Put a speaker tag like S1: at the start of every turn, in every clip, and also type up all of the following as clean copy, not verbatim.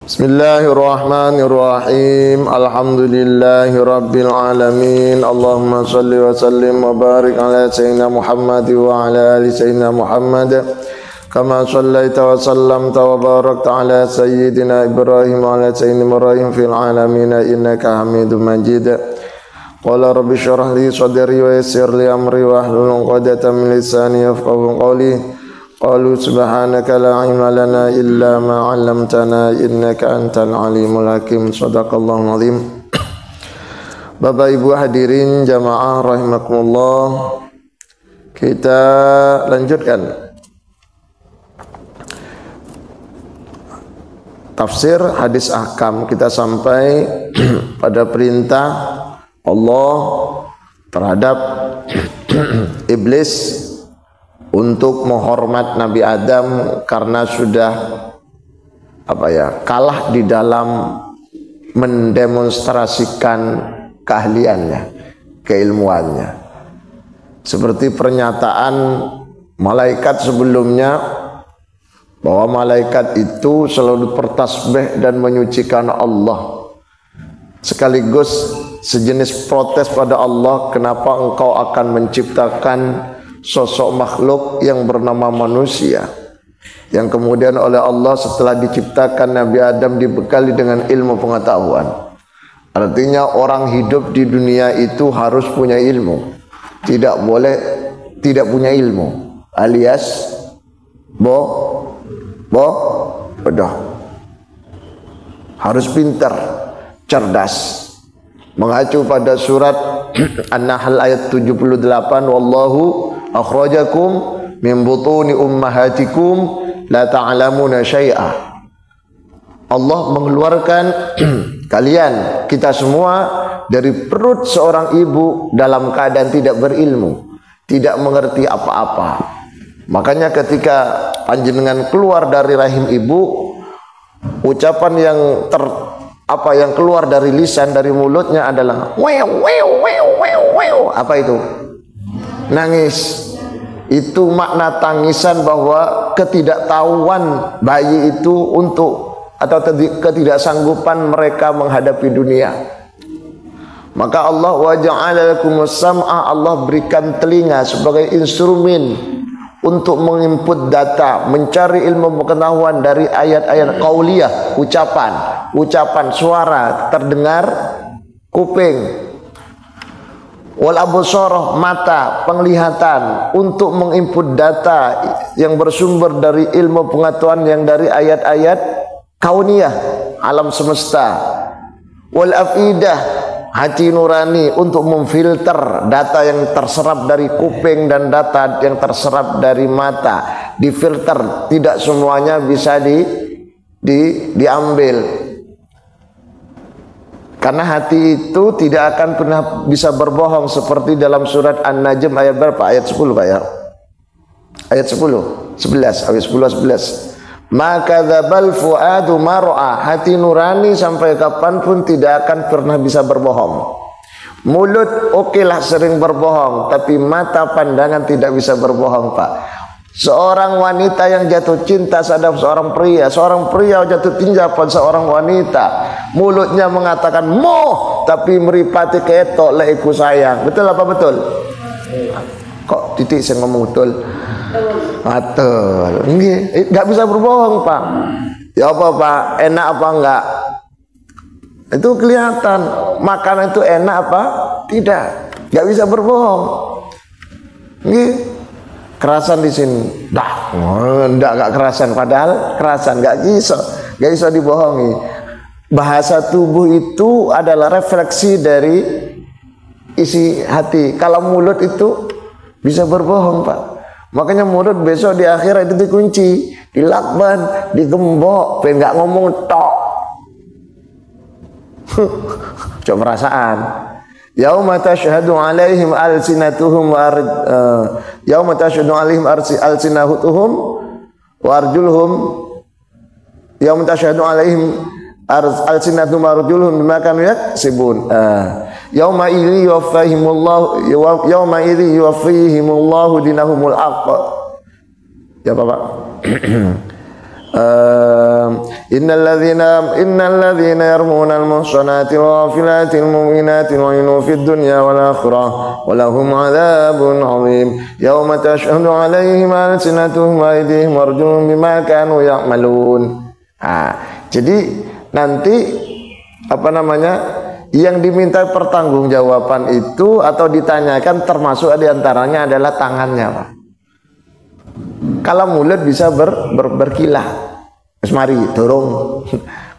S1: Bismillahirrahmanirrahim. Alhamdulillahirabbil alamin. Allahumma shalli wa sallim wa barik ala sayyidina Muhammad wa ala ali sayyidina Muhammad. Kama shallaita wa sallamta wa barakta ala sayyidina Ibrahim wa ala sayyidina Ibrahim fil alamin innaka Hamidum Majid. Qala rabbi shrah li sadri wa yassir li amri wa hlul 'uqdatam min lisani yafqahu qawli. Qalu subhanaka la ilma lana illa ma 'allamtana innaka antal alimul hakim. Shadaqallahul azim. Bapak Ibu hadirin jamaah rahimakumullah. Kita lanjutkan tafsir hadis ahkam. Kita sampai pada perintah Allah terhadap iblis untuk menghormat Nabi Adam karena sudah kalah di dalam mendemonstrasikan keahliannya, keilmuannya. Seperti pernyataan malaikat sebelumnya bahwa malaikat itu selalu bertasbih dan menyucikan Allah, sekaligus sejenis protes pada Allah, kenapa engkau akan menciptakan sosok makhluk yang bernama manusia, yang kemudian oleh Allah setelah diciptakan Nabi Adam dibekali dengan ilmu pengetahuan. Artinya orang hidup di dunia itu harus punya ilmu, tidak boleh tidak punya ilmu, alias bodoh. Harus pintar, cerdas. Mengacu pada surat An-Nahl ayat 78, wallahu akhrajakum min butuni ummahatikum la ta'lamuna syai'a. Allah mengeluarkan kalian, kita semua, dari perut seorang ibu dalam keadaan tidak berilmu, tidak mengerti apa-apa. Makanya ketika panjenengan keluar dari rahim ibu, ucapan yang yang keluar dari lisan, dari mulutnya adalah apa itu? Nangis. Itu makna tangisan bahwa ketidaktahuan bayi itu atau ketidaksanggupan mereka menghadapi dunia. Maka Allah wa ja'ala lakumus sam'a, Allah berikan telinga sebagai instrumen untuk menginput data, mencari ilmu pengetahuan dari ayat-ayat qauliyah, ucapan suara terdengar kuping. Wal absar, mata, penglihatan, untuk menginput data yang bersumber dari ilmu pengetahuan yang dari ayat-ayat kauniyah, alam semesta. Wal afidah, hati nurani, untuk memfilter data yang terserap dari kuping dan data yang terserap dari mata, difilter, tidak semuanya bisa diambil. Karena hati itu tidak akan pernah bisa berbohong, seperti dalam surat An-Najm ayat berapa? Ayat 10 Pak ya? Ayat 10, 11, ayat 10, 11. Maka dzabal fuadu mar'a, hati nurani sampai kapanpun tidak akan pernah bisa berbohong. Mulut okelah sering berbohong, tapi mata pandangan tidak bisa berbohong Pak. Seorang wanita yang jatuh cinta terhadap seorang pria jatuh cinta pada seorang wanita, mulutnya mengatakan moh, tapi meripati ketok leiku sayang. Betul apa betul? Kok titik saya ngomong betul? Betul. Nggak bisa berbohong Pak. Ya apa Pak? Enak apa enggak? Itu kelihatan. Makanan itu enak apa? Tidak. Nggak bisa berbohong. Kerasan di sini, enggak kerasan, padahal kerasan, enggak bisa dibohongi. Bahasa tubuh itu adalah refleksi dari isi hati. Kalau mulut itu bisa berbohong Pak. Makanya mulut besok di akhirat itu dikunci, dilakban, digembok, enggak ngomong tok. Coba perasaan. Yauma tashhadu alaihim alsinatuhum yauma tashhadu alaihim alsinatuhum wa arjuluhum yauma tashhadu alaihim alsinatuhum wa arjuluhum bima kanu yaksibun. Yauma idzi yuwaffihimullahu dinahumul haqq. Ya Bapak. innalladzina yarmunal muhsanati wal ghafilati mu'minati wa fid dunya wal akhirah wa lahum 'adzabun 'adzim yauma tashhadu 'alaihim alsinatuhum wa aydihim warjuluhum bima kanu ya'malun. Jadi nanti yang diminta pertanggungjawaban itu atau ditanyakan termasuk diantaranya adalah tangannya, Pak. Kalau mulut bisa berkilah, wis mari dorong,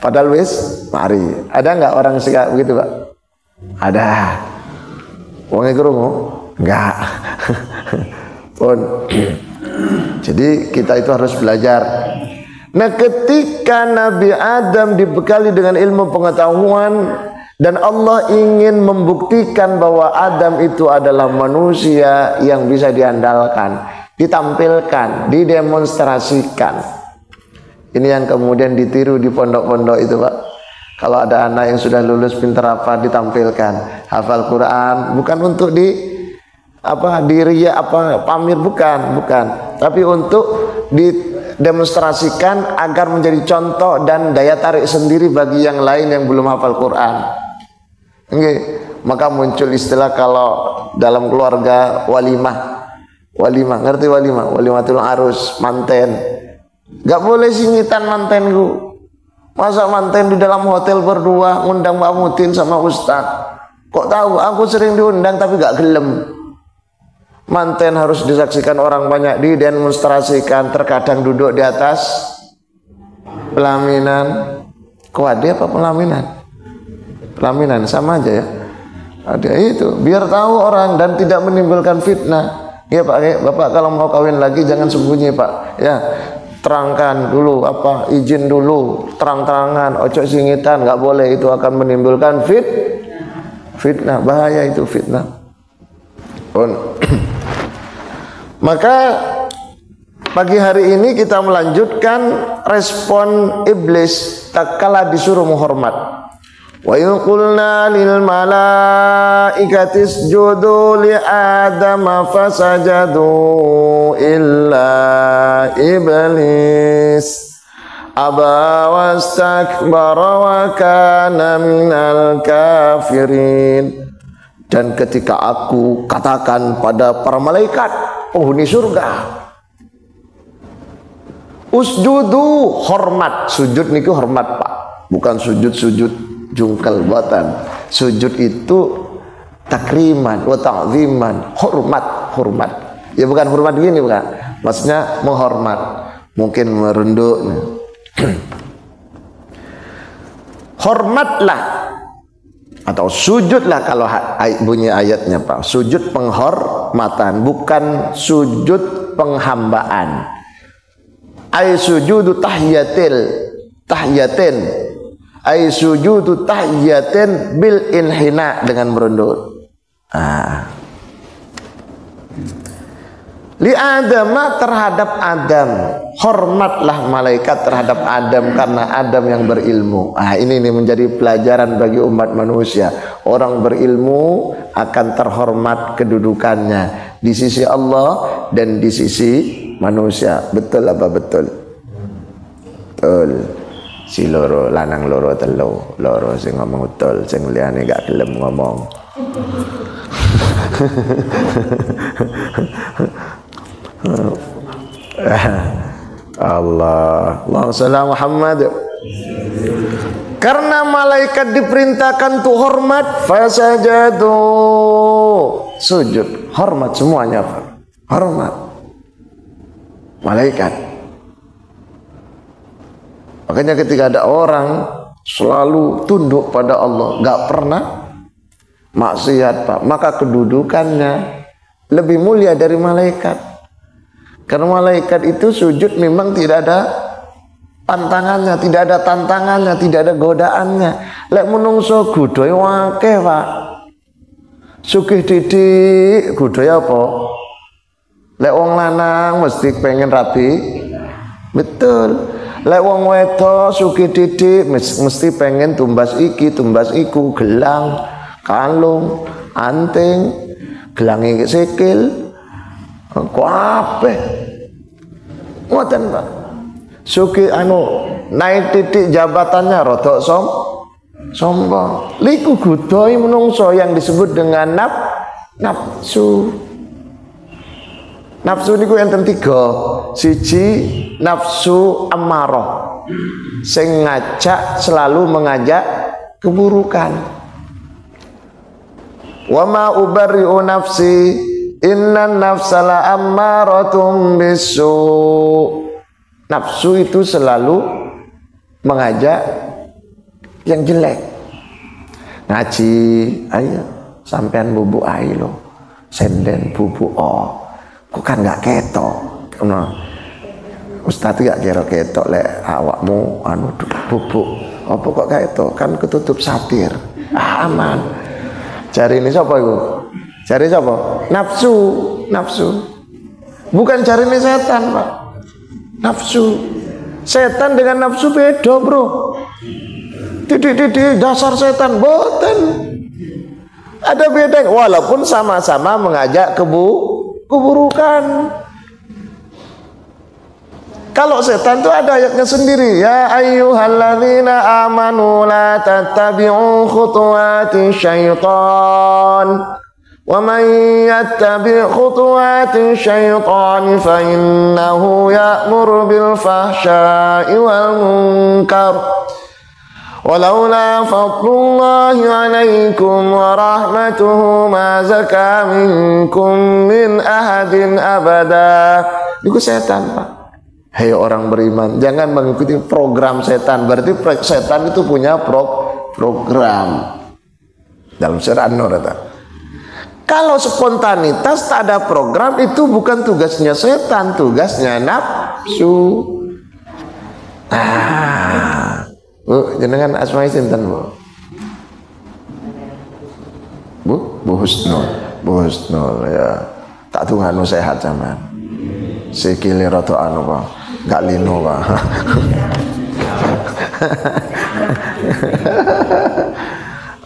S1: padahal wis mari. Ada nggak orang suka begitu, Pak? Ada. Wong krungu? Enggak. Pun. Jadi kita itu harus belajar. Nah, ketika Nabi Adam dibekali dengan ilmu pengetahuan dan Allah ingin membuktikan bahwa Adam itu adalah manusia yang bisa diandalkan, ditampilkan, didemonstrasikan. Ini yang kemudian ditiru di pondok-pondok itu, Pak. Kalau ada anak yang sudah lulus pintar apa ditampilkan, hafal Quran, bukan untuk pamir, bukan, tapi untuk didemonstrasikan agar menjadi contoh dan daya tarik sendiri bagi yang lain yang belum hafal Quran. Okay. Maka muncul istilah kalau dalam keluarga walimah, ngerti walimah? Walimatul arus, manten. Gak boleh singitan mantenku. Masa manten di dalam hotel berdua ngundang Mbak Mutin sama Ustaz. Kok tahu? Aku sering diundang tapi gak gelem. Manten harus disaksikan orang banyak, didemonstrasikan, terkadang duduk di atas pelaminan. Kuade apa pelaminan? Pelaminan sama aja ya. Ada itu, biar tahu orang dan tidak menimbulkan fitnah. Ya Pak, Bapak kalau mau kawin lagi jangan sembunyi, Pak. Ya, terangkan dulu izin dulu, terang-terangan, ojo singitan, nggak boleh, itu akan menimbulkan fitnah, bahaya itu fitnah. Maka pagi hari ini kita melanjutkan respon iblis tatkala disuruh menghormat. Wa in qulna lil malaikati isjudu li adama fasajadu illa iblis aba wastakbara wa kana minal kafirin. Dan ketika aku katakan pada para malaikat penghuni surga, usjudu, hormat. Sujud niku hormat, Pak, bukan sujud jungkal buatan. Sujud itu takriman wa ta'ziman, hormat. Ya bukan hormat gini, bukan. Maksudnya menghormat, mungkin merunduk. Hormatlah atau sujudlah kalau bunyi ayatnya, Pak. Sujud penghormatan, bukan sujud penghambaan. Ay sujudu tahiyatin ay sujudu tahiyatin bil inhina, dengan merunduk. Li Adama, terhadap Adam, hormatlah malaikat terhadap Adam karena Adam yang berilmu. Ini menjadi pelajaran bagi umat manusia. Orang berilmu akan terhormat kedudukannya di sisi Allah dan di sisi manusia. Betul apa betul? Betul. Si loro lanang loro telu, loro sing ngomong betul, sing liyane gak gelem ngomong. Allahumma shalli Muhammad. Karena malaikat diperintahkan tuh hormat, fasajadu, sujud, hormat semuanya, hormat malaikat. Makanya ketika ada orang selalu tunduk pada Allah, nggak pernah maksiat, Pak, maka kedudukannya lebih mulia dari malaikat. Karena malaikat itu sujud memang tidak ada pantangannya, tidak ada tantangannya, tidak ada godaannya. Lek menungso gudoy wake, Pak. Sugih didik gudoy apa? Lek wong lanang mesti pengen rapi. Betul. Lek wong wedok sugih didik mesti pengen tumbas iki, tumbas iku, gelang, kalung, anting, gelange sikil. Kabeh. Ngoten, Pak. Suki naik titik jabatannya rodok sombong. Liku gudoi menungso yang disebut dengan nafsu. Nafsu niku enten 3. Siji nafsu ammarah. Sing selalu mengajak keburukan. Wa ma ubarri'u nafsi innan nafsala ammaratum bisu. Nafsu itu selalu mengajak yang jelek. Ngaji, ayo sampean bubuk ae lo. Senden bubuk kok kan gak ketok. Ustaz gak kira ketok lek awakmu bubuk. Apa kok ketok? Kan ketutup satir. Aman. Cari ini siapa itu? Cari siapa? Nafsu. Bukan cari ini setan, Pak. Nafsu. Setan dengan nafsu beda, bro. Titik dasar setan boten. Ada beda, walaupun sama-sama mengajak keburukan. Kalau setan itu ada ayatnya sendiri. Ya ayyuhalladzina amanu la tattabi'u khutuwati syaitan. Wa man yattabi' khutuwati syaitan fa innahu ya'muru bil fahsya'i wal munkar. Walaula fadlullahi 'alaikum wa rahmatuhu ma zaka minkum min ahadin abada. Itu setan, Pak. Hei orang beriman, jangan mengikuti program setan. Berarti setan itu punya program. Dalam surah An-Nur kata. Kalau spontanitas tak ada program, itu bukan tugasnya setan, tugasnya nafsu. Bu, jenengan asma'i sinten, Bu? Bu Husnul ya. Tak tunggu sehat sama. Sikile rada Pak. Gak lino, Pak.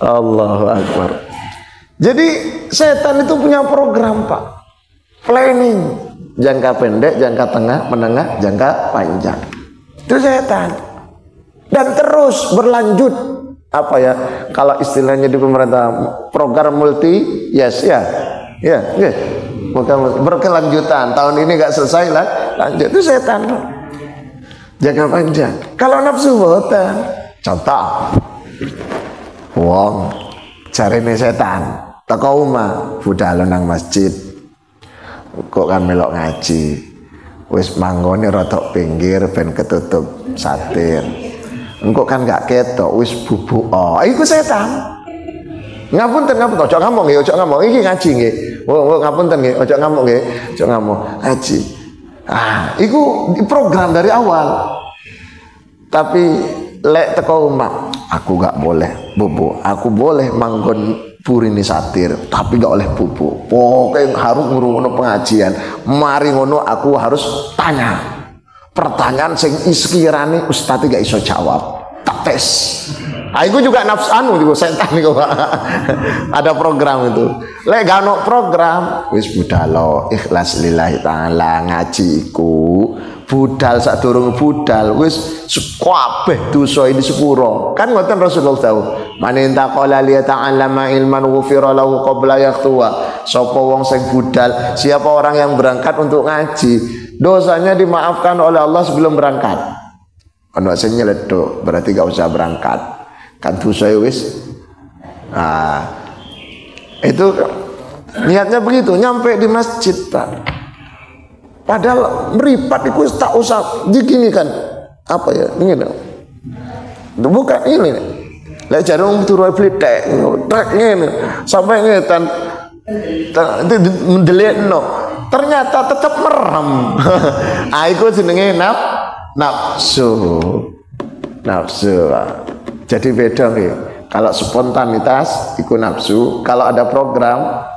S1: Allahu Akbar. Jadi setan itu punya program, Pak. Planning. Jangka pendek, jangka tengah, menengah, jangka panjang. Itu setan. Dan terus berlanjut. Apa ya? Kalau istilahnya di pemerintah, program multi, yes. Bukan berkelanjutan. Tahun ini gak selesai lah, lanjut. Itu setan. Jangka panjang. Kalau nafsu boten. Contoh. Wong jarene setan. Teko omah, budal nang masjid. Kok kan melok ngaji. Wis manggone rotok pinggir ben ketutup satir. Engko kan gak ketok wis bubuk. Iku setan. Ngapunten, ojo ngamuk nggih, ojo ngamuk. Iki ngaji nggih. Ngapunten nggih, ojo ngamuk nggih. Ojo ngamuk. Ngaji. Iku program dari awal. Tapi lek teko omah, aku gak boleh bubuk. Aku boleh manggon purini satir, tapi gak oleh bubuk. Pokoknya harus ngurungono pengajian. Mari ngono aku harus tanya. Pertanyaan sing iskirane ustaz gak iso jawab. Tak tes. Aku juga nafsu juga setan niku, Pak. Ada program itu. Lek gak ono program, wis budal ikhlas lillahi taala ngaji iku. Budal sadurung budal wis kabeh dosa ini sepuro. Kan ngoten Rasulullah tahu. Man intaqala li ta'allama ilman ghufira lahu qabla yaqtuwa. Sapa wong sing budal, siapa orang yang berangkat untuk ngaji, dosanya dimaafkan oleh Allah sebelum berangkat. Ono sing nyeleduk, berarti gak usah berangkat. Kan dosa wis. Itu niatnya begitu, nyampe di masjid, Pak. Padahal meripat itu tak usah digini kan. Apa ya? Ini bukan ini. Lek jarum turu blitek, trek ngene. Sampai ngetan mendelikno. Ternyata tetap merem. Iku jenenge nafsu. Jadi beda nih. Kalau spontanitas iku nafsu, kalau ada program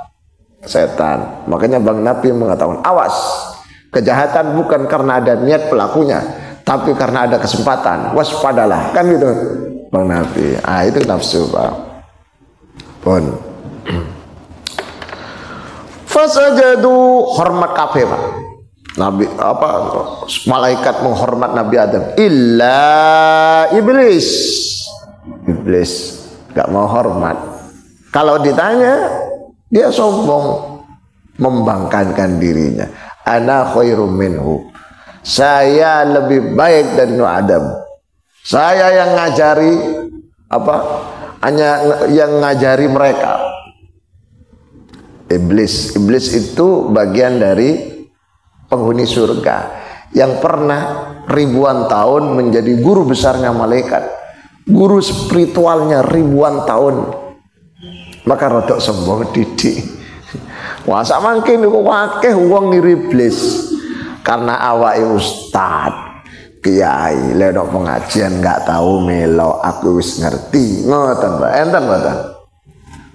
S1: setan. Makanya Bang Nabi mengatakan, awas. Kejahatan bukan karena ada niat pelakunya, tapi karena ada kesempatan. Waspadalah, kan gitu Bang Nabi. Itu nafsu, Pak. Pun. Fasajadu, hormat kabeh, Pak. Nabi apa malaikat menghormat Nabi Adam, illa iblis. Iblis gak mau hormat. Kalau ditanya dia sombong, membangkangkan dirinya. Ana khairum minhu. Saya lebih baik dari Nuh Adam. Saya yang ngajari apa? Hanya yang ngajari mereka. Iblis itu bagian dari penghuni surga yang pernah ribuan tahun menjadi guru besarnya malaikat, guru spiritualnya ribuan tahun. Maka rodok sombong didik. Wah sak mangke niku akeh wong niru iblis karena awake ustad kiai lek pengajian nggak tahu melo aku wis ngerti ngoten Pak. Enten mboten?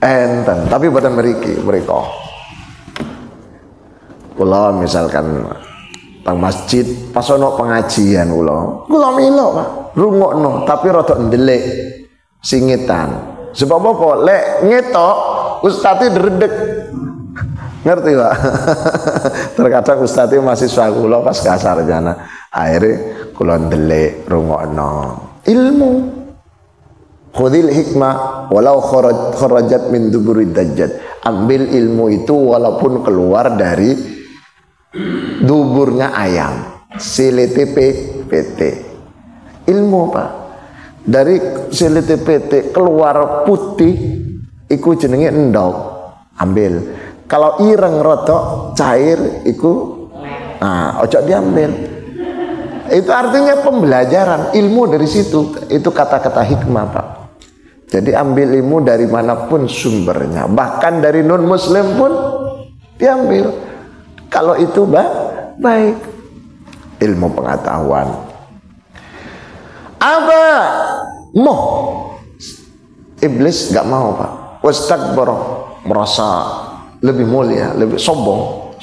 S1: Enten, tapi mboten mriki mriko. Kula misalkan tang masjid pas ono pengajian kula melo Pak, rungokno tapi rada ndelik singitan. Sebab apa? Lek ngetok ustadz dredeg. Ngerti Pak? Terkadang ustadz mahasiswa kula pas kasarjana akhirnya kula ndelik rungokno ilmu. Khudil hikmah walau kharajat min duburid dajjal. Ambil ilmu itu walaupun keluar dari duburnya ayam. Silete PT. Ilmu Pak. Dari silete PT keluar putih iku jenenge endok. Ambil. Kalau ireng rotok cair iku ojo diambil. Itu artinya pembelajaran ilmu dari situ. Itu kata-kata hikmah Pak. Jadi ambil ilmu dari manapun sumbernya, bahkan dari non muslim pun diambil. Kalau itu baik ilmu pengetahuan. Apa mau iblis gak mau Pak. Wastakbar, merasa lebih mulia, lebih sombong.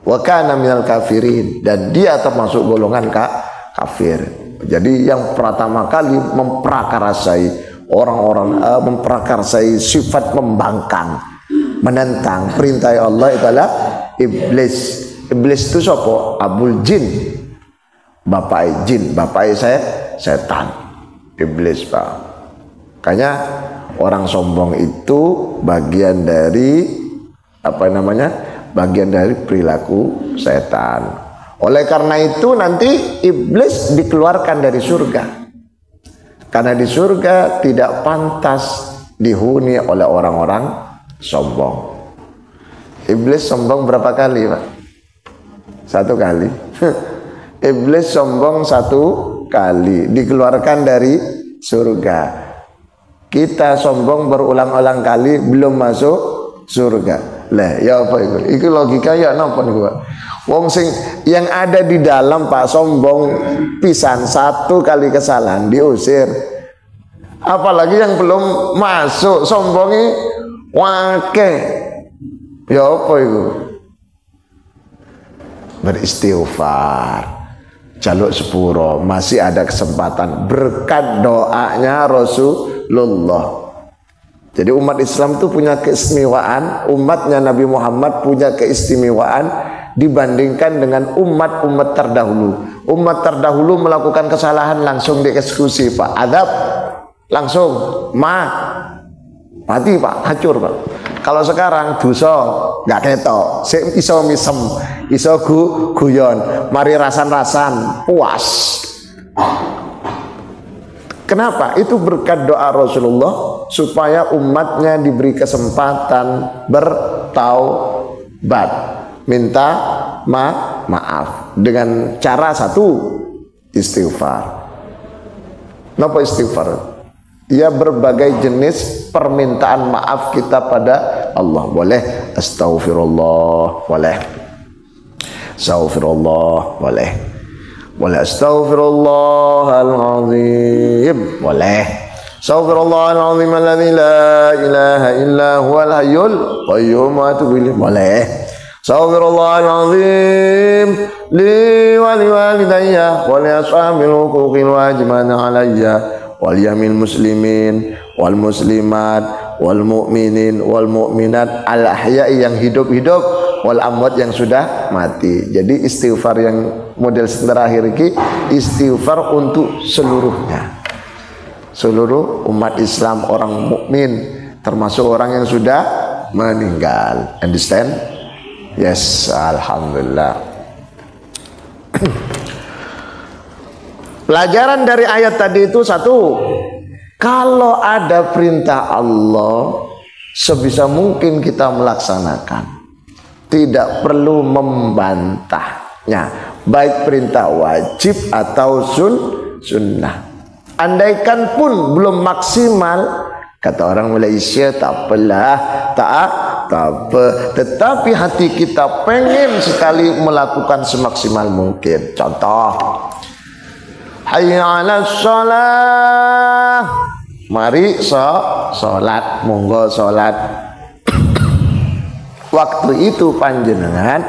S1: Wa kana minal kafirin, dan dia termasuk golongan kafir. Jadi yang pertama kali memprakarsai orang-orang memprakarsai sifat membangkang, menentang perintah Allah adalah iblis. Iblis itu siapa? Abul Jin, bapak jin, bapak saya setan. Iblis Pak. Makanya orang sombong itu bagian dari apa namanya? Bagian dari perilaku setan. Oleh karena itu nanti iblis dikeluarkan dari surga. Karena di surga tidak pantas dihuni oleh orang-orang sombong. Iblis sombong berapa kali Pak? 1 kali. Iblis sombong 1 kali, dikeluarkan dari surga. Kita sombong berulang-ulang kali belum masuk surga. Lah ya apa itu? Itu logika ya napa niku Pak? Wong sing yang ada di dalam Pak sombong pisan 1 kali kesalahan diusir. Apalagi yang belum masuk sombongi wake. Ya apa itu? Beristighfar. Jaluk sepuro, masih ada kesempatan berkat doanya Rasulullah. Jadi umat Islam itu punya keistimewaan, umatnya Nabi Muhammad punya keistimewaan dibandingkan dengan umat-umat terdahulu. Umat terdahulu melakukan kesalahan langsung dieksekusi Pak, adab langsung mati Pak, hancur Pak. Kalau sekarang dosa nggak ketok, iso misem, iso guyon, mari rasan-rasan, puas. Kenapa? Itu berkat doa Rasulullah supaya umatnya diberi kesempatan bertaubat, minta maaf dengan cara 1 istighfar. Napa istighfar? Ya berbagai jenis permintaan maaf kita pada Allah. Boleh astaghfirullah, boleh astaghfirullah, boleh astaghfirullahalazim, boleh astaghfirullahalazim alladzi la ilaha illa huwal hayyul qayyum wa atubu ilaih, boleh astaghfirullahalazim li wa liwalidayya wa li ashabil huquqil wajibati alayya wal yamil muslimin wal muslimat wal mu'minin wal mu'minat al ahya'i yang hidup-hidup wal amwat yang sudah mati. Jadi istighfar yang model terakhir ini istighfar untuk seluruhnya, seluruh umat Islam, orang mukmin termasuk orang yang sudah meninggal. Understand? Yes, alhamdulillah. Pelajaran dari ayat tadi itu satu, kalau ada perintah Allah sebisa mungkin kita melaksanakan, tidak perlu membantahnya, baik perintah wajib atau sunnah. Andaikan pun belum maksimal, kata orang Malaysia, tak apalah, tak apa, tetapi hati kita pengen sekali melakukan semaksimal mungkin. Contoh, hayya 'alas shalah, mari salat, monggo salat. Waktu itu panjenengan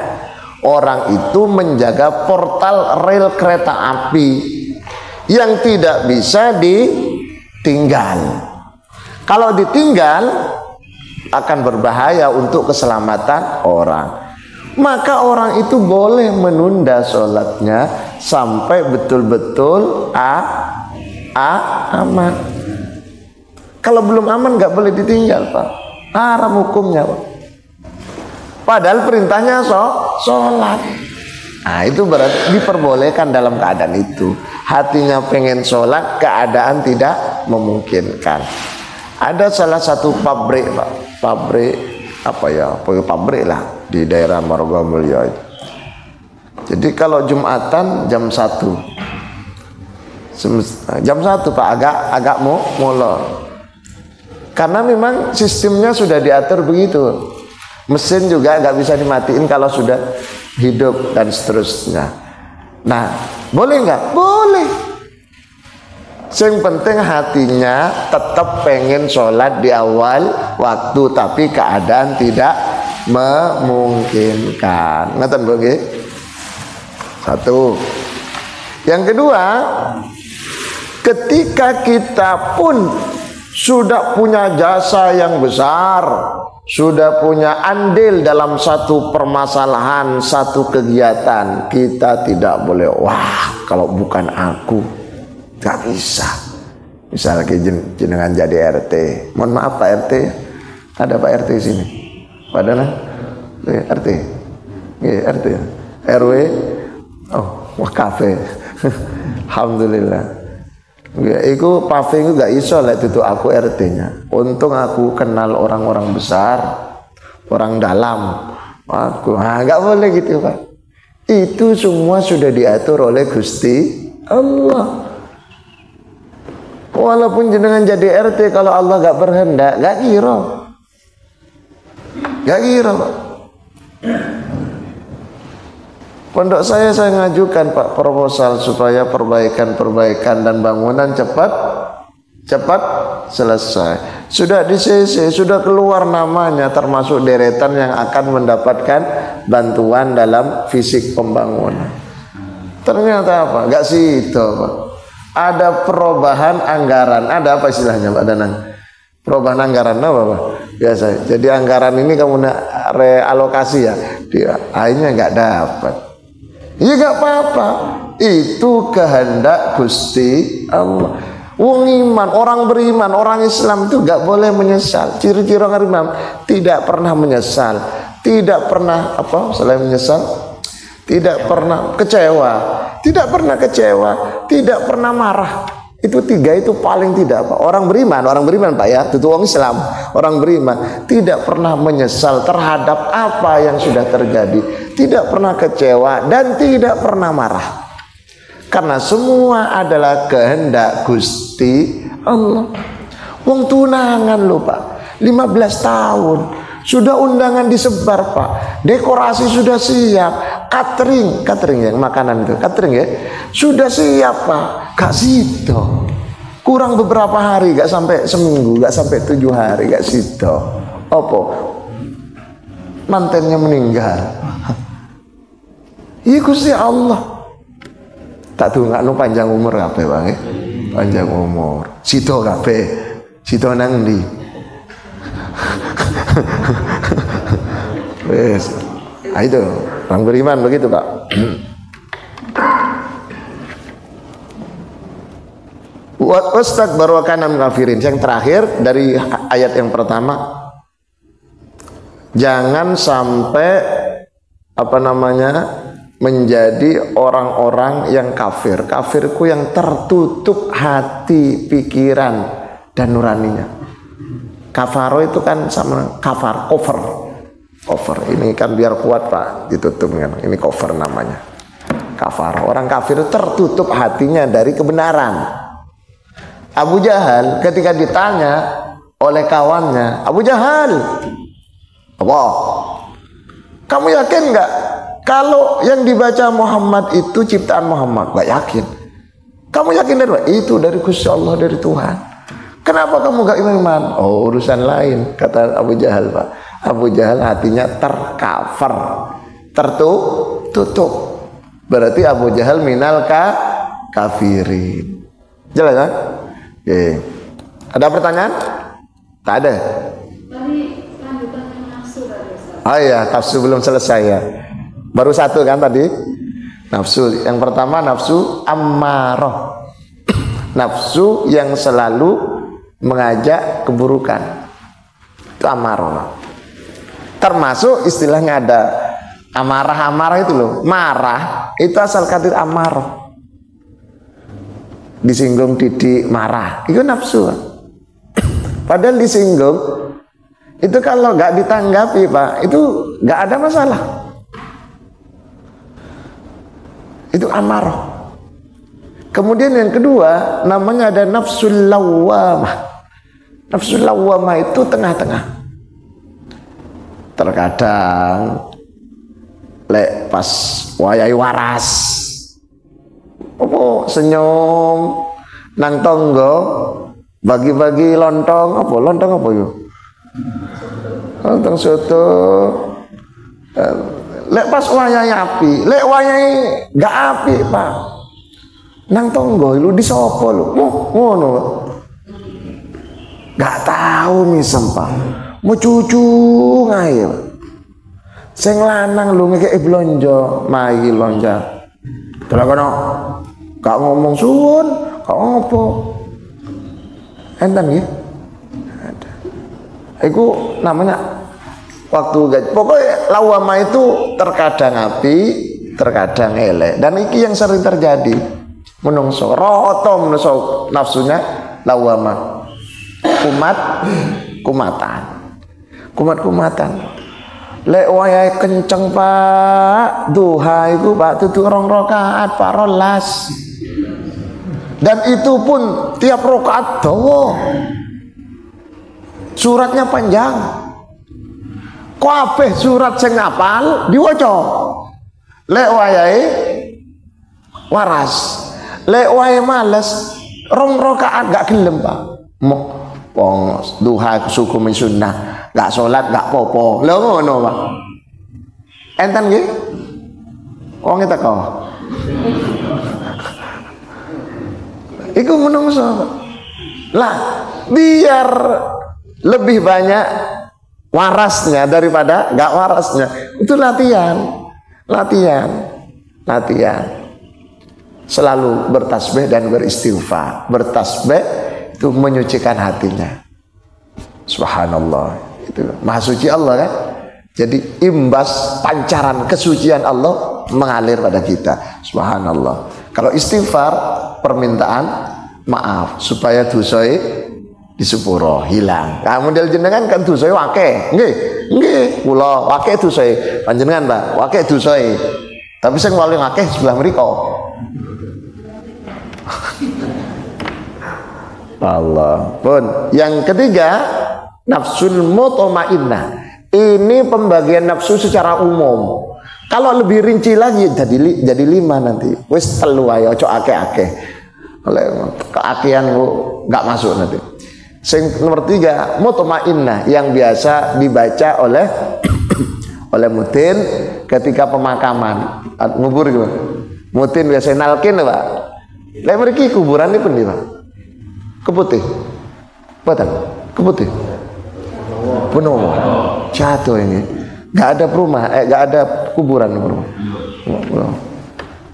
S1: orang itu menjaga portal rel kereta api yang tidak bisa ditinggal. Kalau ditinggal akan berbahaya untuk keselamatan orang. Maka orang itu boleh menunda sholatnya sampai betul-betul aman. Kalau belum aman nggak boleh ditinggal, Pak. Haram hukumnya, Pak. Padahal perintahnya sholat. Nah, itu berarti diperbolehkan dalam keadaan itu. Hatinya pengen sholat, keadaan tidak memungkinkan. Ada salah satu pabrik, Pak. Pabrik apa ya? Pabrik lah di daerah Margomulyo itu. Jadi kalau Jumatan jam 1. Jam 1, Pak, agak molor. Karena memang sistemnya sudah diatur begitu. Mesin juga nggak bisa dimatiin kalau sudah hidup dan seterusnya. Nah, boleh nggak? Boleh. Yang penting hatinya tetap pengen sholat di awal waktu, tapi keadaan tidak memungkinkan. Ngeten nggih? Satu. Yang kedua, ketika kita pun sudah punya jasa yang besar, sudah punya andil dalam satu permasalahan, satu kegiatan, kita tidak boleh, wah kalau bukan aku gak bisa. Misalnya jenengan jadi RT, mohon maaf Pak RT, ada Pak RT di sini, padahal RT, RT, RW, oh wah kafe, alhamdulillah. Iku paving gak iso lek tutu aku RT-nya. Untung aku kenal orang-orang besar, orang dalam. Aku gak boleh gitu, Pak. Itu semua sudah diatur oleh Gusti Allah. Walaupun jenengan jadi RT, kalau Allah gak berhendak, gak kira. Gak kira, Pak. Pondok saya ngajukan, Pak, proposal supaya perbaikan dan bangunan cepat selesai. Sudah di CC, sudah keluar namanya, termasuk deretan yang akan mendapatkan bantuan dalam fisik pembangunan. Ternyata apa? Gak sih itu, Pak. Ada perubahan anggaran. Ada apa istilahnya, Pak Danang? Perubahan anggaran apa, Pak? Biasa. Jadi anggaran ini kamu realokasi ya, akhirnya nggak dapat. Ya gak apa-apa, itu kehendak Gusti Allah. Wong iman, orang beriman, orang Islam itu gak boleh menyesal. Ciri-ciri orang beriman tidak pernah menyesal, tidak pernah apa selain menyesal, tidak pernah kecewa, tidak pernah marah. Itu tiga itu paling tidak, Pak. Orang beriman Pak ya, itu orang Islam, orang beriman tidak pernah menyesal terhadap apa yang sudah terjadi, tidak pernah kecewa dan tidak pernah marah. Karena semua adalah kehendak Gusti Allah. Wong tunangan lho, Pak. 15 tahun. Sudah undangan disebar, Pak. Dekorasi sudah siap. Catering yang makanan itu. Catering ya. Sudah siap, Pak. Gak sido. Kurang beberapa hari, gak sampai seminggu, gak sampai 7 hari, gak sido. Apa? Mantennya meninggal. Iya Gusti Allah. Tak dongakno panjang umur kabeh, Bang. Panjang umur. Sido kabeh. Sido nang ndi? Wes. Nah, itu orang beriman begitu, Pak. Wastakbaru wa kana minal kafirin. Yang terakhir dari ayat yang pertama, jangan sampai menjadi orang-orang yang kafir. Kafirku yang tertutup hati, pikiran dan nuraninya. Kafaro itu kan sama kafar, cover. Ini kan biar kuat, Pak, ditutup kan. Ini cover namanya. Kafar. Orang kafir itu tertutup hatinya dari kebenaran. Abu Jahal ketika ditanya oleh kawannya, Abu Jahal, apa? Kamu yakin nggak kalau yang dibaca Muhammad itu ciptaan Muhammad? Nggak yakin. Kamu yakin dari mana? Itu dari Gusti Allah, dari Tuhan. Kenapa kamu nggak iman? Oh, urusan lain, kata Abu Jahal, Pak. Abu Jahal hatinya tercover, tertutup. Berarti Abu Jahal minal kafirin. Jelas kan? Oke. Ada pertanyaan? Tak ada.
S2: Tadi lanjutannya nafsu tadi, Ustaz.
S1: Oh iya, nafsu belum selesai ya. Baru satu kan tadi? Nafsu. Yang pertama nafsu ammarah. Nafsu yang selalu mengajak keburukan. Itu ammarah. Termasuk istilahnya ada amarah itu loh. Marah itu asal kata amarah. Disinggung didik marah, itu nafsu. Padahal disinggung itu kalau nggak ditanggapi, Pak, itu nggak ada masalah. Itu amarah. Kemudian yang kedua namanya ada nafsul lawwamah. Nafsul lawwamah itu tengah-tengah. Terkadang lek pas wayai waras, apa senyum nang tonggo bagi-bagi lontong apa yuk? Lontong soto. Lek pas wayai api, lek wayai gak api, Pak. Nang tonggo lu disopo lu. Ngono. Gak tahu misem, Pak. Mau cucu ngae. Sing lanang lu ngekeki blonjo, mari lonja. Telah gak ngomong suwun, gak ngopo. Enten nggih? Ada. Iku namanya waktu gaji. Pokoknya lawama itu terkadang api, terkadang elek. Dan iki yang sering terjadi. Menungso, roto menungso nafsunya lawama. Kumat-kumatan. Lek wayahe kenceng, Pak, duha iku, Pak, tutu 2 rakaat, Pak, 12. Dan itu pun tiap rakaat dawa. Suratnya panjang. Kabeh surat sing ngapal diwaca. Lek wayahe waras. Lek wayahe males 2 rakaat gak gelem, Pak. Wong duha suku min sunnah. Gak sholat, gak popo. Lho ngono, Pak. Enten nggih? Wong teko. Iku menungso. Lah, biar lebih banyak warasnya daripada gak warasnya. Itu latihan. Selalu bertasbih dan beristighfar. Bertasbih itu menyucikan hatinya. Subhanallah. Itu maha suci Allah kan. Jadi imbas pancaran kesucian Allah mengalir pada kita. Subhanallah. Kalau istighfar, permintaan maaf supaya dosai disepuro, hilang. Model jenengan kan dosai wake. Nggih, kula wake dosai. Panjenengan, Pak, wake dosai. Tapi sing paling akeh sebelah mriko. Allah. Pun yang ketiga nafsul mutmainnah. Ini pembagian nafsu secara umum. Kalau lebih rinci lagi jadi 5 nanti. Wis 3 ae aja akeh-akeh. Oleh keakehan enggak masuk nanti. Sing nomor 3 mutmainnah yang biasa dibaca oleh mutin ketika pemakaman ngubur gitu. Mutin biasa nalkin, Pak. Lek mriki kuburan iki pundi, Pak? Keputih. Boten? Keputih. Penuh. Jatuh ini. Nggak ada perumahan, nggak ada kuburan bro.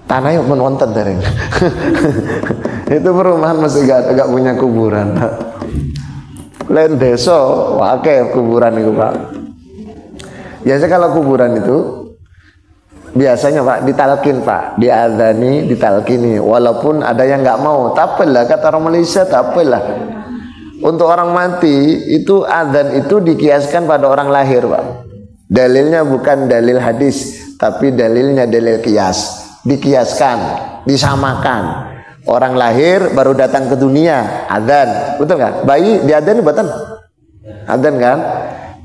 S1: Tanahnya menonton dari itu perumahan masih nggak punya kuburan. Lain desa, wakai kuburan itu Pak. Biasanya kalau kuburan itu biasanya Pak ditalkin Pak, diadzani, ditalkini. Walaupun ada yang nggak mau, tak apalah kata orang Malaysia, tak apalah. Untuk orang mati itu adzan itu dikiaskan pada orang lahir Pak. Dalilnya bukan dalil hadis, tapi dalilnya dalil kias. Dikiaskan, disamakan. Orang lahir baru datang ke dunia, adzan, betul nggak? Bayi diadzan betul, adzan kan?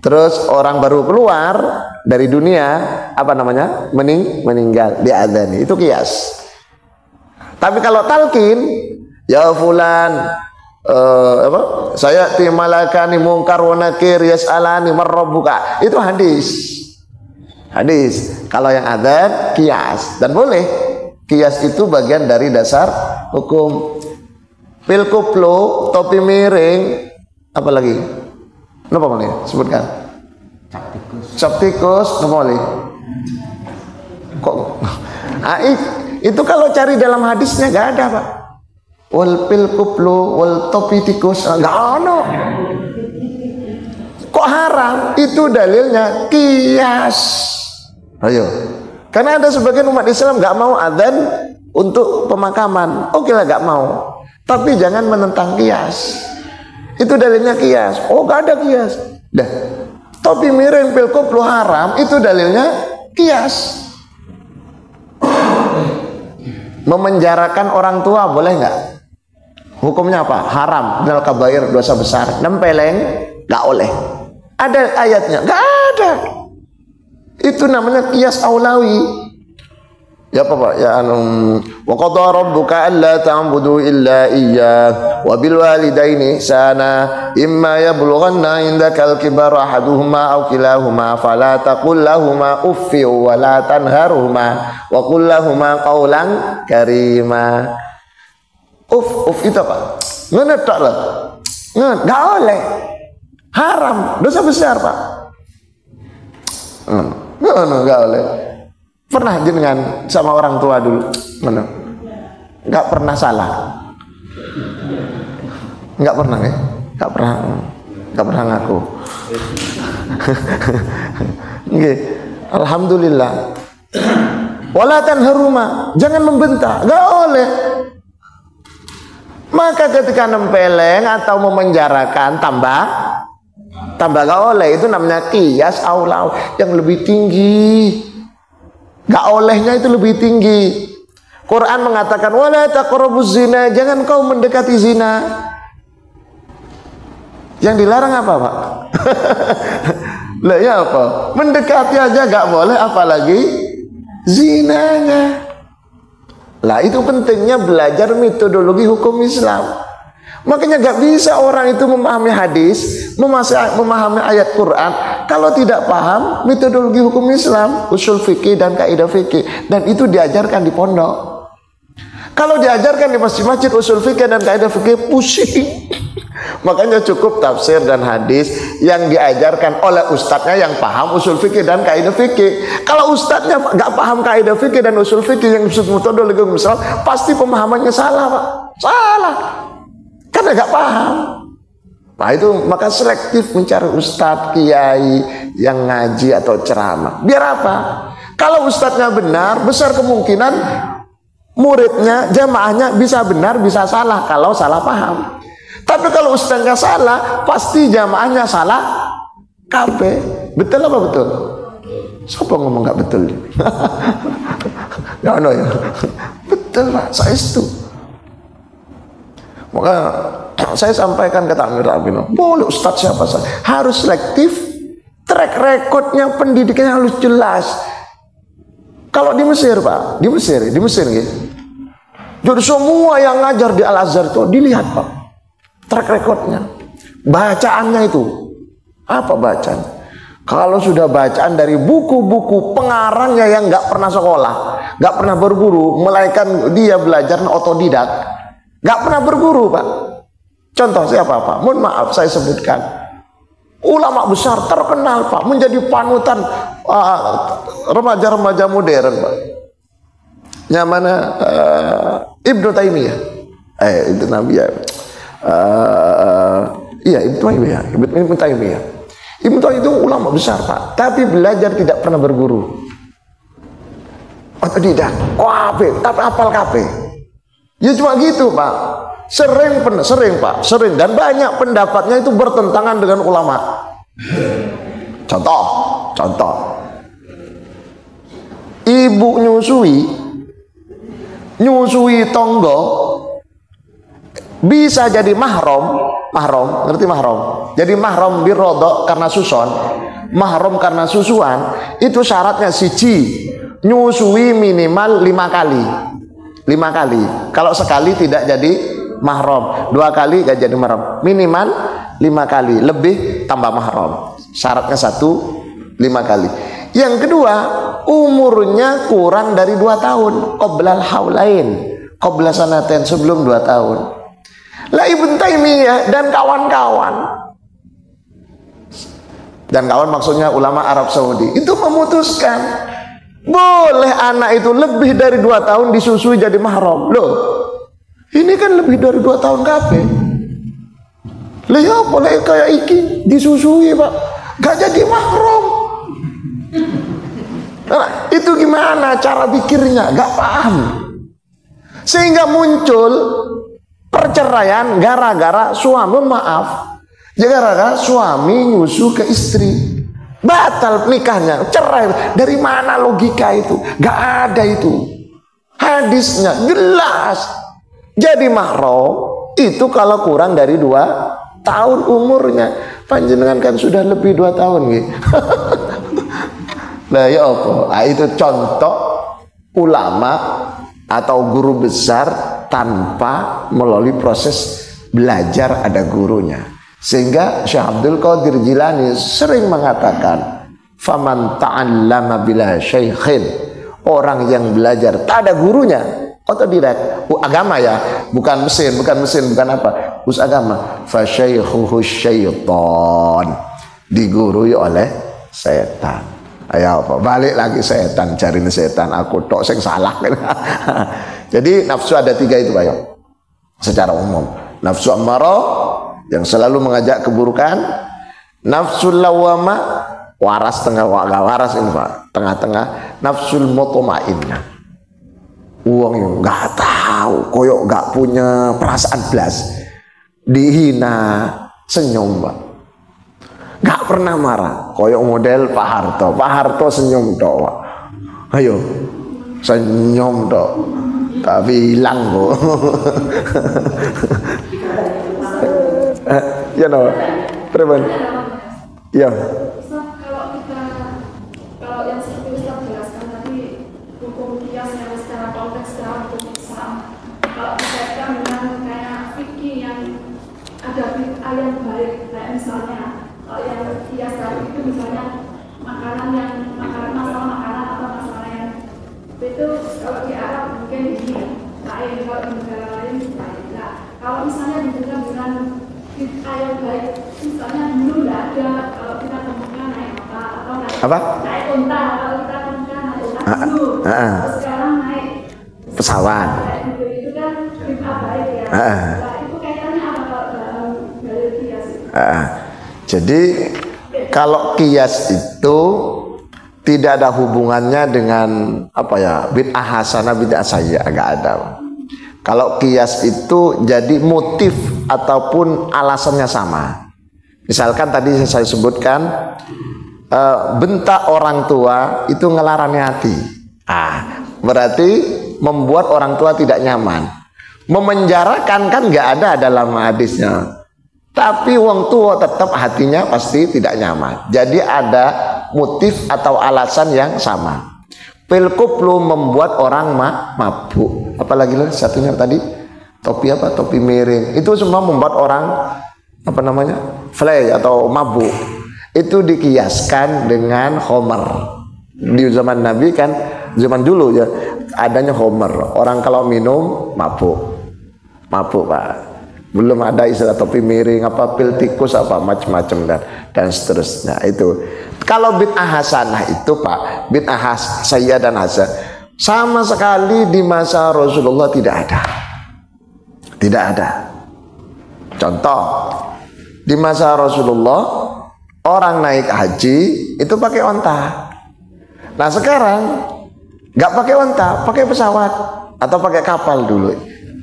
S1: Terus orang baru keluar dari dunia, apa namanya? Meninggal, diadzani. Itu kias. Tapi kalau talqin, ya fulan, saya timalakani mungkar wa nakir yas'alani marrabbuka, itu hadis. Hadis. Kalau yang adzan kias, dan boleh. Kias itu bagian dari dasar hukum. Pil kuplu, topi miring, apa lagi? Apa boleh? Sebutkan. Cap tikus, apa boleh? Kok? Itu kalau cari dalam hadisnya nggak ada Pak. Wal pil kuplu, wal topi tikus, nggak ada. Kok haram? Itu dalilnya kias. Ayo. Karena ada sebagian umat Islam nggak mau adzan untuk pemakaman. Oke lah nggak mau. Tapi jangan menentang kias. Itu dalilnya kias. Oh nggak ada kias. Dah. Topi miring pil kuplu haram. Itu dalilnya kias. Memenjarakan orang tua boleh nggak? Hukumnya apa? Haram. Minal kabair, dosa besar. Nempeleng nggak oleh. Ada ayatnya? Nggak ada. Itu namanya qiyas aulawi. Ya apa Pak? Ya wa qadara rabbuka alla ta'budu illa iyyah wa bil walidaini ihsana imma yablughanna indaka al-kibara ahaduhuma aw kilahuma fala taqul lahumu uffi wa la tanharhuma wa qul lahumu qawlan karima. Uf itu apa? Ngenetak lah. Enggak oleh. Haram, dosa besar Pak. Enggak oleh. Pernah jenengan sama orang tua dulu? Mana? Enggak pernah salah. Enggak pernah ya? Enggak pernah ngaku. Nggih. Alhamdulillah. Wala tanharuma, jangan membentak, enggak oleh. Maka ketika nempeleng atau memenjarakan tambah gak oleh, itu namanya qiyas aulau yang lebih tinggi. Gak olehnya itu lebih tinggi. Quran mengatakan wala taqrabuz zina, jangan kau mendekati zina. Yang dilarang apa Pak? Lah ya apa? Mendekati aja gak boleh, apalagi zinanya. Lah itu pentingnya belajar metodologi hukum Islam. Makanya gak bisa orang itu memahami hadis, memahami ayat Quran kalau tidak paham metodologi hukum Islam, usul fikih dan kaidah fikih. Dan itu diajarkan di pondok. Kalau diajarkan di masjid-masjid usul fikih dan kaidah fikih, pusing. Makanya cukup tafsir dan hadis yang diajarkan oleh ustadznya yang paham usul fikih dan kaidah fikih. Kalau ustadznya gak paham kaidah fikih dan usul fikih yang disebut metodologi hukum Islam, pasti pemahamannya salah Pak. Salah. Karena gak paham. Nah itu maka selektif mencari ustadz, kiai yang ngaji atau ceramah. Biar apa? Kalau ustadznya benar, besar kemungkinan muridnya, jamaahnya bisa benar, bisa salah kalau salah paham. Tapi kalau ustadznya salah, pasti jamaahnya salah kabeh. Betul apa betul? Siapa ngomong gak betul? Ya no ya. Betul Pak, saya itu. Maka saya sampaikan ke Takmir Rabino, boleh ustadz siapa saja, harus selektif, track recordnya pendidikannya harus jelas. Kalau di Mesir Pak, di Mesir gitu. Jadi semua yang ngajar di Al-Azhar itu dilihat Pak, track recordnya, bacaannya itu, apa bacaan? Kalau sudah bacaan dari buku-buku pengarangnya yang nggak pernah sekolah, nggak pernah berguru, melainkan dia belajar otodidak. Gak pernah berguru Pak. Contoh siapa Pak? Mohon maaf saya sebutkan. ulama besar terkenal Pak, menjadi panutan remaja-remaja modern Pak. Yang mana Ibnu Taimiyah, itu Nabi ya, iya Ibnu Taimiyah, Ibnu Taimiyah. Ibnu Taimiyah itu ulama besar Pak, tapi belajar tidak pernah berguru. Otodidak, tapi apal kape. Ya cuma gitu Pak. Sering dan banyak pendapatnya itu bertentangan dengan ulama. Contoh. Ibu nyusui tonggo bisa jadi mahram, ngerti mahram? Jadi mahram birodok karena suson, mahram karena susuan, itu syaratnya siji, nyusui minimal 5 kali. 5 kali. Kalau sekali tidak jadi mahram, 2 kali gak jadi mahram. Minimal 5 kali, lebih tambah mahram. Syaratnya 5 kali. Yang kedua, umurnya kurang dari 2 tahun. Qoblal haulain, qobla sanaten, sebelum 2 tahun. Lah Ibnu Taimiyah dan kawan-kawan, maksudnya ulama Arab Saudi, itu memutuskan boleh anak itu lebih dari 2 tahun disusui jadi mahram. Loh, ini kan lebih dari 2 tahun kafe. Lah ya boleh kayak iki disusui Pak, gak jadi mahram. Nah, itu gimana cara pikirnya? Gak paham. Sehingga muncul perceraian gara-gara suami, gara-gara suami nyusu ke istri, batal nikahnya, cerai. Dari mana logika itu? Gak ada itu. Hadisnya jelas. Jadi mahram itu kalau kurang dari 2 tahun umurnya. Panjenengan kan sudah lebih 2 tahun gitu. Nah ya apa? Nah, itu contoh ulama atau guru besar tanpa melalui proses belajar ada gurunya. Sehingga Syekh Abdul Qadir Jilani sering mengatakan, faman ta'allama bila syaikhin, orang yang belajar tak ada gurunya, otodidak, agama ya, bukan mesin, bukan apa, agama, fa syaikhuhu syaitan, digurui oleh setan. Ayo apa? Balik lagi setan, cari setan, aku tok sing salah. Jadi nafsu ada 3 itu Pak. Secara umum, nafsu ammarah yang selalu mengajak keburukan, nafsul lawama waras waras ini Pak, tengah-tengah, nafsul mutmainnah, uang yang nggak tahu, koyok nggak punya perasaan belas, dihina senyum Pak, nggak pernah marah, koyok model Pak Harto senyum dok Pak. Ayo senyum dok, tapi hilang kok. Ya no, Preben. Ya.
S2: Kalau yang seperti Ustaz jelaskan tadi, hukum kias yang secara konteks secara hukum Islam, kalau dikaitkan dengan kayak fikih yang ada ayat baik, kayak misalnya kalau yang kias tadi itu misalnya masalah makanan atau masalah yang itu kalau di Arab mungkin ini lain, kalau di negara lain lain. Nah, kalau misalnya dihubungkan dengan ayat baik, misalnya dulu tidak ada, kalau kita temukan naik apa atau naik unta, kalau kita temukan naik unta dulu, terus sekarang naik
S1: pesawat.
S2: Itu kan bid'ah baik ya. Nah, itu kaitannya apa kalau dalam dalil kias?
S1: Jadi kalau kias itu tidak ada hubungannya dengan apa ya, bid'ah hasanah, bid'ah sayyi'ah, agak ada. Kalau kias itu jadi motif ataupun alasannya sama. Misalkan tadi saya sebutkan bentak orang tua itu ngelarani hati. Berarti membuat orang tua tidak nyaman. Memenjarakan kan nggak ada dalam hadisnya. Tapi wong tua tetap hatinya pasti tidak nyaman. Jadi ada motif atau alasan yang sama. Pilkuplu membuat orang mabuk. Apalagi lah satunya tadi topi apa? Topi miring. Itu semua membuat orang apa namanya? Fly atau mabuk. Itu dikiaskan dengan homer. Di zaman Nabi kan, zaman dulu ya adanya homer. Orang kalau minum mabuk Pak. Belum ada istilah topi miring, apa pil tikus, apa macam-macam dan seterusnya. Itu kalau bid'ah hasanah itu Pak, bid'ah sayyi'ah dan hasan sama sekali di masa Rasulullah tidak ada. Tidak ada. Contoh, di masa Rasulullah orang naik haji itu pakai onta. Nah sekarang nggak pakai onta, pakai pesawat atau pakai kapal dulu.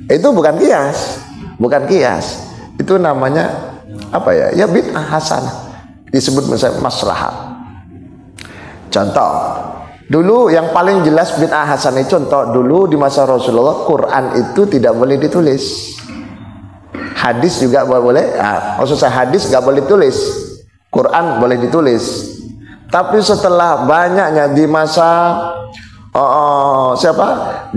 S1: Itu bukan kias. Bukan kias, itu namanya apa ya? Ya bid'ah hasanah, disebut maslahah. Contoh, dulu yang paling jelas bid'ah hasanah, contoh dulu di masa Rasulullah Quran itu tidak boleh ditulis, hadis juga boleh. Maksud saya hadis nggak boleh ditulis, Quran boleh ditulis. Tapi setelah banyaknya di masa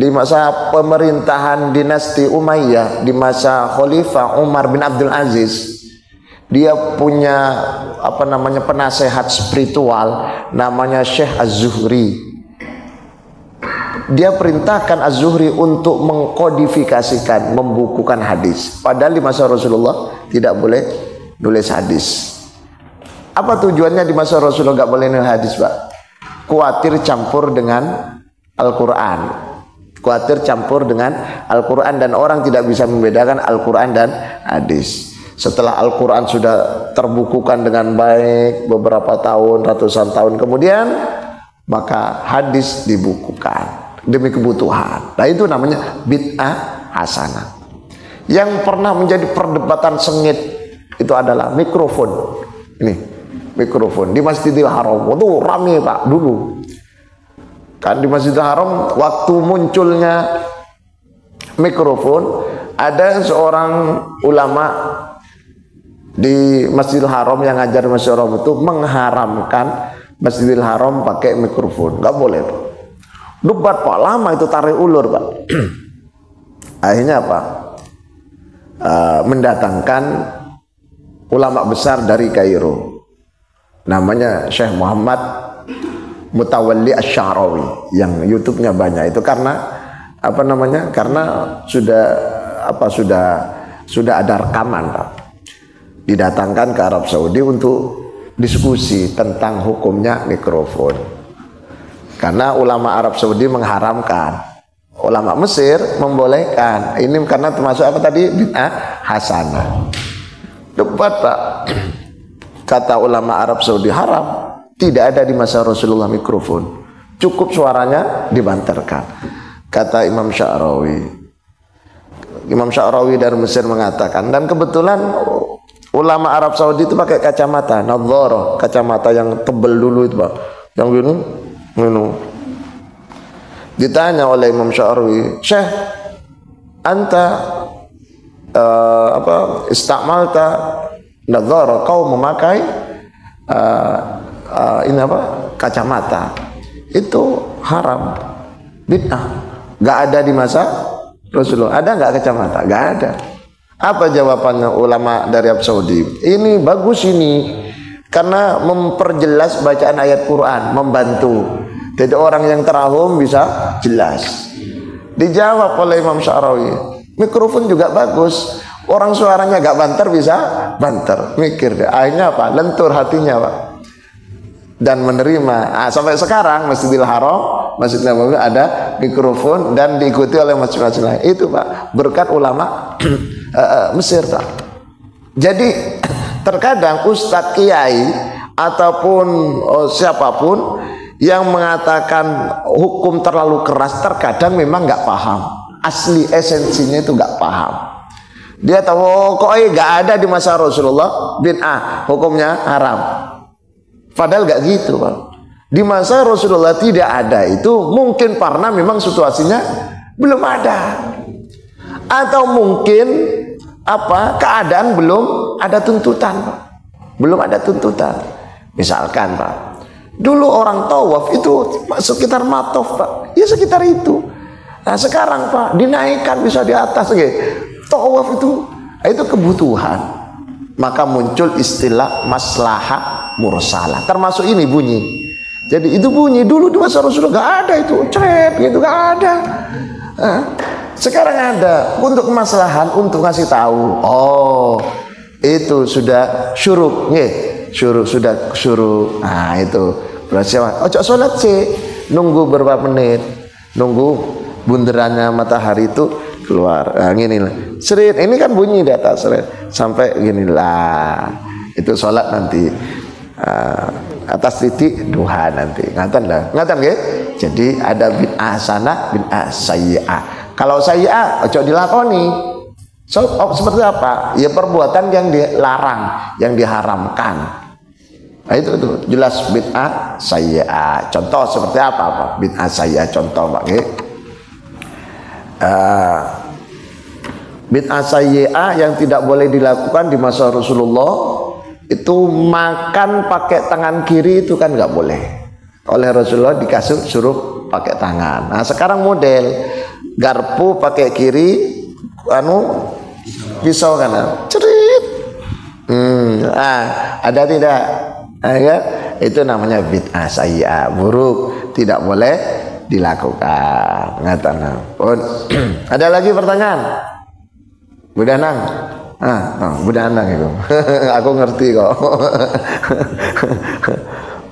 S1: di masa pemerintahan dinasti Umayyah, di masa Khalifah Umar bin Abdul Aziz, dia punya penasehat spiritual namanya Syekh Az-Zuhri. Dia perintahkan Az-Zuhri untuk mengkodifikasikan, membukukan hadis. Padahal di masa Rasulullah tidak boleh nulis hadis. Apa tujuannya di masa Rasulullah nggak boleh nulis hadis, Pak? Khawatir campur dengan Al-Quran, khawatir campur dengan Al-Quran dan orang tidak bisa membedakan Al-Quran dan hadis. Setelah Al-Quran sudah terbukukan dengan baik beberapa tahun, ratusan tahun kemudian, maka hadis dibukukan demi kebutuhan. Nah itu namanya bid'ah hasanah. Yang pernah menjadi perdebatan sengit itu adalah mikrofon. Ini mikrofon di Masjidil Haram itu rame Pak dulu. Kan di Masjidil Haram waktu munculnya mikrofon, ada seorang ulama di Masjidil Haram yang ngajar Masjidil Haram itu mengharamkan Masjidil Haram pakai mikrofon, nggak boleh. Debat Pak lama itu, tarik ulur Pak. Akhirnya apa? Mendatangkan ulama besar dari Kairo, namanya Syekh Muhammad Mutawalli Asy-Sya'rawi, yang YouTube-nya banyak. Itu karena karena sudah ada rekaman Pak. Didatangkan ke Arab Saudi untuk diskusi tentang hukumnya mikrofon. Karena ulama Arab Saudi mengharamkan, ulama Mesir membolehkan. Ini karena termasuk apa tadi? Bid'ah hasanah. Debat Pak. Kata ulama Arab Saudi haram. Tidak ada di masa Rasulullah mikrofon, cukup suaranya dibantarkan. Kata Imam Sya'rawi dari Mesir mengatakan, dan kebetulan ulama Arab Saudi itu pakai kacamata nadhara, kacamata yang tebal dulu itu Pak, yang gini. Ditanya oleh Imam Sya'rawi, Syekh, anta istamalta nadhara, kau memakai kacamata, itu haram, bid'ah. Gak ada di masa Rasulullah. Ada nggak kacamata? Gak ada. Apa jawabannya ulama dari Arab Saudi? Ini bagus ini, karena memperjelas bacaan ayat Quran, membantu. Jadi orang yang terahum bisa jelas. Dijawab oleh Imam Sya'rawi, mikrofon juga bagus. Orang suaranya gak banter bisa banter. Mikir deh. Akhirnya apa? Lentur hatinya Pak. Dan menerima. Sampai sekarang Masjidil Haram, Masjid Nabawi ada mikrofon dan diikuti oleh masjid-masjid lain. Itu Pak, berkat ulama Mesir Pak. Jadi terkadang ustadz kiai ataupun siapapun yang mengatakan hukum terlalu keras, terkadang memang nggak paham asli esensinya, itu nggak paham. Dia tahu kok nggak ada di masa Rasulullah, bid'ah hukumnya haram. Padahal nggak gitu Pak. Di masa Rasulullah tidak ada itu, mungkin karena memang situasinya belum ada, atau mungkin keadaan belum ada tuntutan Pak. Belum ada tuntutan. Misalkan Pak, dulu orang tawaf itu sekitar matof Pak, ya sekitar itu. Nah sekarang Pak dinaikkan bisa di atas tawaf itu kebutuhan. Maka muncul istilah maslahah mursalah, termasuk ini bunyi. Jadi itu bunyi dulu di masa Rasulullah gak ada itu, cret gitu, gak ada. Sekarang ada untuk kemaslahan, untuk ngasih tahu. Oh, itu sudah syuruk, nggih. Syuruk sudah syuruk. Nah, itu. Berarti ojo salat sih, nunggu berapa menit. Nunggu bunderannya matahari itu keluar. Nah, gini lah. Serit, ini kan bunyi di atas serit. Sampai gini lah. Itu salat nanti. Atas titik duha nanti. Ngaten lah. Ngaten nggih? Jadi ada bid'ah hasanah, bid'ah sayyi'ah. Kalau sayyi'ah ojo dilakoni. So, seperti apa? Ya perbuatan yang dilarang, yang diharamkan. Nah, itu jelas bid'ah sayyi'ah. Contoh seperti apa? Bid'ah sayyi'ah contoh, Pak nggih. Bid'ah sayyi'ah yang tidak boleh dilakukan di masa Rasulullah itu makan pakai tangan kiri itu kan nggak boleh. Oleh Rasulullah dikasih suruh pakai tangan. Nah, sekarang model garpu pakai kiri, pisau kanan, cerit. Ada tidak? Ya, itu namanya bid'ah sayyi'ah, buruk, tidak boleh dilakukan. Ngatakan. Ada lagi pertanyaan? Bu Danang. Bu Danang itu. Aku ngerti kok.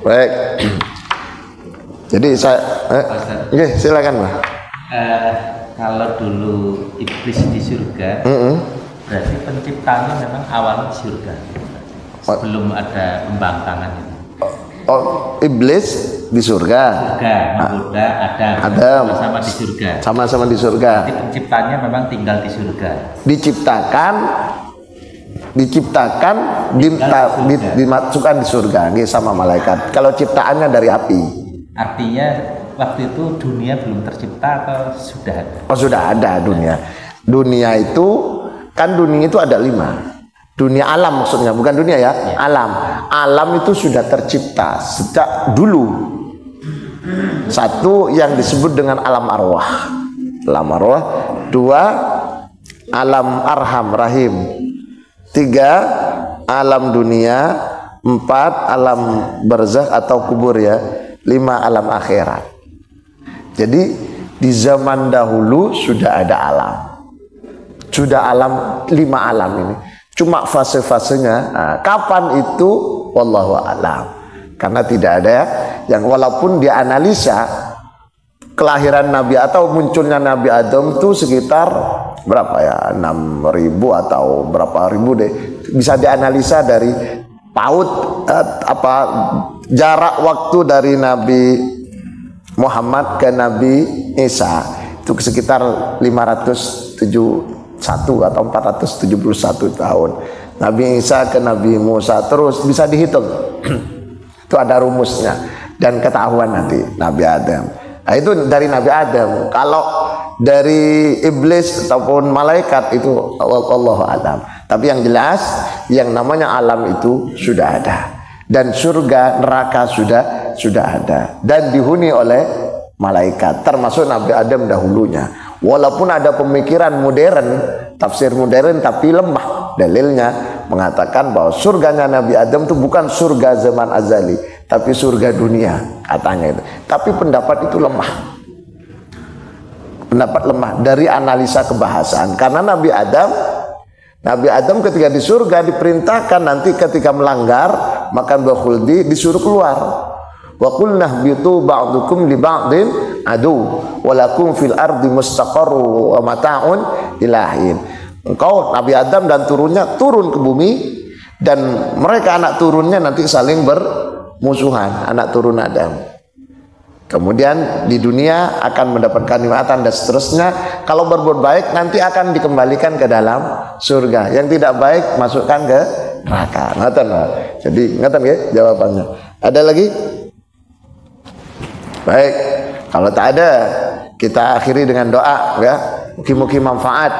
S1: Baik. Jadi saya silakan, Pak.
S3: Kalau dulu iblis di surga, berarti penciptanya memang awal surga. Sebelum ada pembangkangan itu.
S1: Oh, iblis di surga.
S3: Menggoda Adam. Sama-sama di surga.
S1: Sama-sama di surga.
S3: Jadi penciptanya memang tinggal di surga.
S1: Dimasukkan di surga nih sama malaikat. Kalau ciptaannya dari api.
S3: Artinya waktu itu dunia belum tercipta atau sudah ada?
S1: Oh, sudah ada dunia. Dunia itu kan dunia itu ada 5. Dunia alam maksudnya, bukan dunia ya. Alam. Alam itu sudah tercipta sejak dulu. Satu yang disebut dengan alam arwah. Alam arwah. 2 alam arham rahim. 3 alam dunia. 4 alam barzakh atau kubur ya. 5 alam akhirat. Jadi di zaman dahulu sudah ada alam. Sudah alam 5 alam ini. Cuma fase-fasenya kapan itu wallahu a'lam. Karena tidak ada yang walaupun dianalisa kelahiran Nabi atau munculnya Nabi Adam itu sekitar berapa ya? 6.000 atau berapa ribu deh. Bisa dianalisa dari paut jarak waktu dari Nabi Muhammad ke Nabi Isa itu sekitar 571 atau 471 tahun. Nabi Isa ke Nabi Musa terus bisa dihitung. Itu ada rumusnya dan ketahuan nanti Nabi Adam. Nah, itu dari Nabi Adam. Kalau dari iblis ataupun malaikat itu Allahu a'lam. Tapi yang jelas yang namanya alam itu sudah ada dan surga neraka sudah ada dan dihuni oleh malaikat termasuk Nabi Adam dahulunya. Walaupun ada pemikiran modern, tafsir modern tapi lemah. Dalilnya mengatakan bahwa surganya Nabi Adam itu bukan surga zaman azali, tapi surga dunia katanya itu. Tapi pendapat itu lemah. Pendapat lemah dari analisa kebahasaan. Karena Nabi Adam ketika di surga diperintahkan nanti ketika melanggar makan buah khuldi disuruh keluar. Wa qulna bitu ba'dukum li ba'din adu walakum fil ardi mustaqarru wa mata'un ilahin. Engkau Nabi Adam dan turunnya turun ke bumi dan mereka anak turunnya nanti saling bermusuhan, anak turun Adam. Kemudian di dunia akan mendapatkan nikmatan dan seterusnya. Kalau berbuat baik nanti akan dikembalikan ke dalam surga. Yang tidak baik masukkan ke neraka. Ngaten. Jadi ngaten ya jawabannya. Ada lagi? Baik, kalau tak ada kita akhiri dengan doa ya. Mugi-mugi manfaat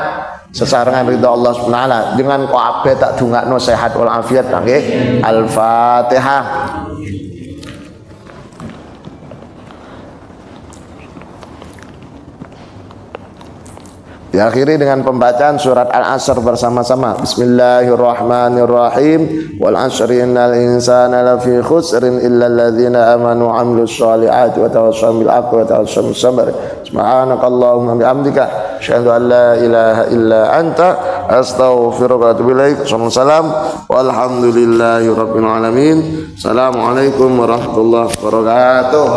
S1: sesarengan ridha Allah Subhanahu wa taala dengan kabeh tak dongakno sehat wal afiat nggih. Al-Fatihah. Diakhiri dengan pembacaan surat Al-Asr bersama-sama. Bismillahirrahmanirrahim. Wal 'asri innal insana lafi khusrin illa alladzina amanu wa 'amilus solihati wa tawassaw bil haqqi wa tawassaw bis sabr. Subhanakallahumma bihamdika asyhadu an la ilaha illa anta astaghfiruka wa atubu ilaik. Walhamdulillahi rabbil alamin. Assalamualaikum warahmatullahi wabarakatuh.